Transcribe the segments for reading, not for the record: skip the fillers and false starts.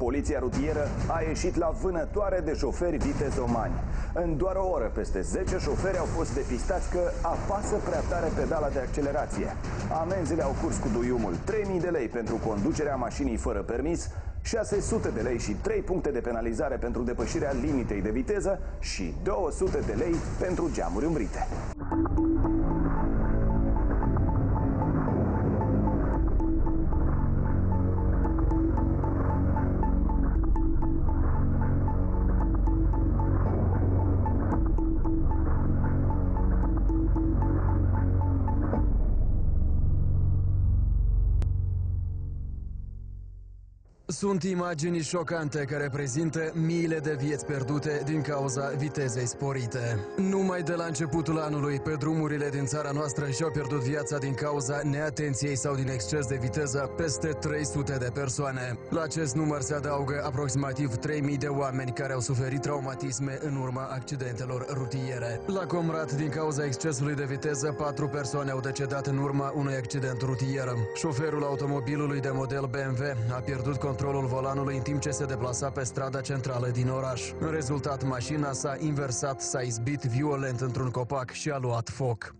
Poliția rutieră a ieșit la vânătoare de șoferi vitezomani. În doar o oră, peste 10 șoferi au fost depistați că apasă prea tare pedala de accelerație. Amenzile au curs cu duiumul: 3.000 de lei pentru conducerea mașinii fără permis, 600 de lei și 3 puncte de penalizare pentru depășirea limitei de viteză și 200 de lei pentru geamuri umbrite. Sunt imagini șocante care prezintă miile de vieți pierdute din cauza vitezei sporite. Numai de la începutul anului, pe drumurile din țara noastră și-au pierdut viața din cauza neatenției sau din exces de viteză peste 300 de persoane. La acest număr se adaugă aproximativ 3.000 de oameni care au suferit traumatisme în urma accidentelor rutiere. La Comrat, din cauza excesului de viteză, 4 persoane au decedat în urma unui accident rutier. Șoferul automobilului de model BMW a pierdut controlul volanului în timp ce se deplasa pe strada centrală din oraș. În rezultat, mașina s-a inversat, s-a izbit violent într-un copac și a luat foc.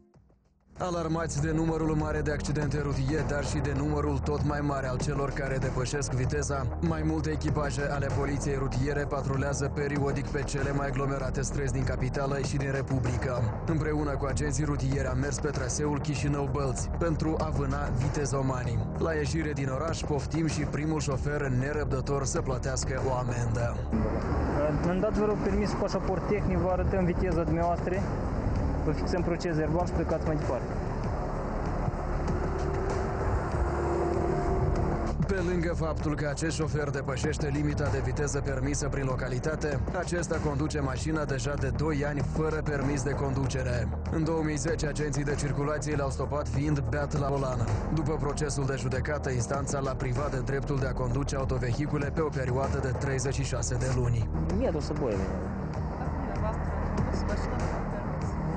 Alarmați de numărul mare de accidente rutiere, dar și de numărul tot mai mare al celor care depășesc viteza, mai multe echipaje ale poliției rutiere patrulează periodic pe cele mai aglomerate străzi din capitală și din Republică. Împreună cu agenții rutieri am mers pe traseul Chișinău-Bălți pentru a vâna vitezomanii. La ieșire din oraș poftim și primul șofer nerăbdător să plătească o amendă. Îmi dați, vă rog, permis cu pașaport tehnic, vă arătăm viteza dumneavoastră, vă fixăm proces verbal și plecați mai departe. Pe lângă faptul că acest șofer depășește limita de viteză permisă prin localitate, acesta conduce mașina deja de 2 ani fără permis de conducere. În 2010, agenții de circulație l-au stopat fiind beat la volan. După procesul de judecată, instanța l-a privat de dreptul de a conduce autovehicule pe o perioadă de 36 de luni. Еду с собой.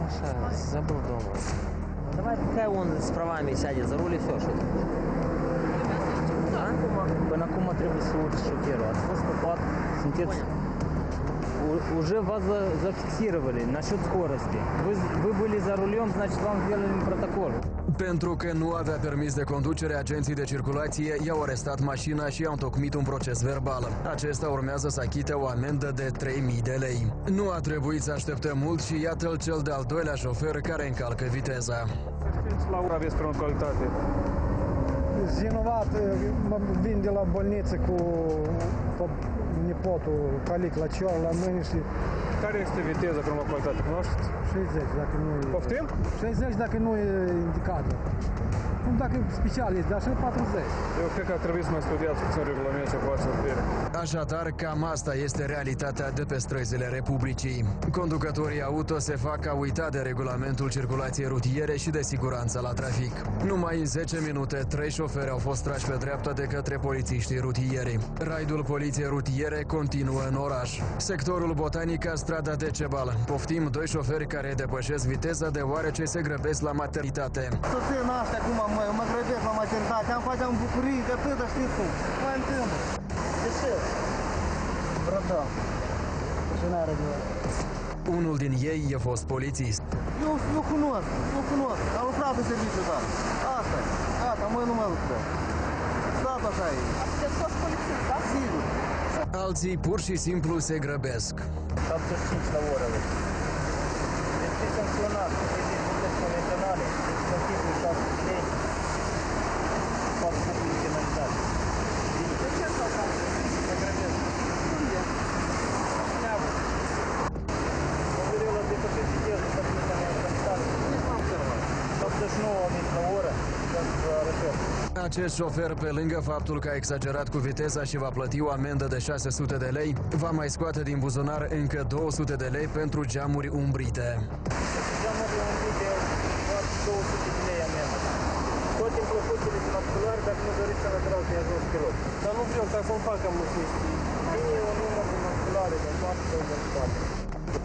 Маша, забыл дома. Давай, пускай он с правами сядет за руль и все, что ты. Până acum trebuie să urci șoferul. Ați fost stopat, sunteți... Уже вас зафиксировали насчет скорости. Вы были за рулем, значит вам сделали протокол. Pentru că nu avea permis de conducere, agenții de circulație i-au arestat mașina și i-au întocmit un proces verbal. Acesta urmează să achite o amendă de 3.000 de lei. Nu a trebuit să așteptăm mult și iată-l cel de-al doilea șofer care încalcă viteza. La ora aveți prea calitate. Vinovat, vin de la bolniță cu nepotul calic la cior, la mâini și... Care este viteza prea calitate, cunoașteți? 60, dacă nu e... Poftim? 60 dacă nu e indicată. Dacă special este, dar și 40. Eu cred că ar trebui să mai studiați puțin regulament circulației rutiere. Așadar, cam asta este realitatea de pe străzile Republicii. Conducătorii auto se fac a uita de regulamentul circulației rutiere și de siguranța la trafic. Numai în 10 minute, 3 șoferi au fost trași pe dreapta de către polițiștii rutieri. Raidul poliției rutiere continuă în oraș. Sectorul Botanica, strada Decebal. Poftim 2 șoferi care depășesc viteza deoarece se grăbesc la maternitate. Soția naște acum, mă grăbesc la maternitate, am face în bucurie, de atât, dar știți cum? Mai întâmplă. De ce? Brăda. Ce n-are de la... Unul din ei e fost polițist. Eu cunosc, am lucrat în serviciu, da. Asta e, gata, mă nu mai lucrăm. Stat așa e. Ați fost polițist, da? Sigur. Alții pur și simplu se grăbesc. 75 la oră. Deci ce sancționat? Vedeți, sunteți convenționale, respectiv 6 lei, 4 puncte de penalizare. De ce s-au dat? Se grăbesc. Unde? Neavă. Mă gândesc la depășit viteză, să fie penalizare. Nici m-am observat. 89 la oră, să arătăm. Acest șofer, pe lângă faptul că a exagerat cu viteza și va plăti o amendă de 600 de lei, va mai scoate din buzunar încă 200 de lei pentru geamuri umbrite. Geamurile umbrite, 200 de lei amendă. Toate plăcuțele din matriculare, dacă nu doriți să lateral să-i ajungi pilot. Dar nu vreau ca să-mi facă măsuri. Bine, e un număr de matriculare, de toate de spate.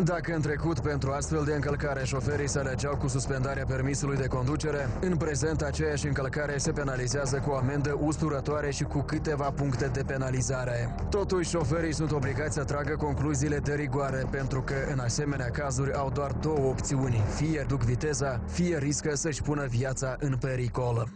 Dacă în trecut pentru astfel de încălcare șoferii se alegeau cu suspendarea permisului de conducere, în prezent aceeași încălcare se penalizează cu o amendă usturătoare și cu câteva puncte de penalizare. Totuși, șoferii sunt obligați să tragă concluziile de rigoare, pentru că în asemenea cazuri au doar două opțiuni: fie duc viteza, fie riscă să-și pună viața în pericol.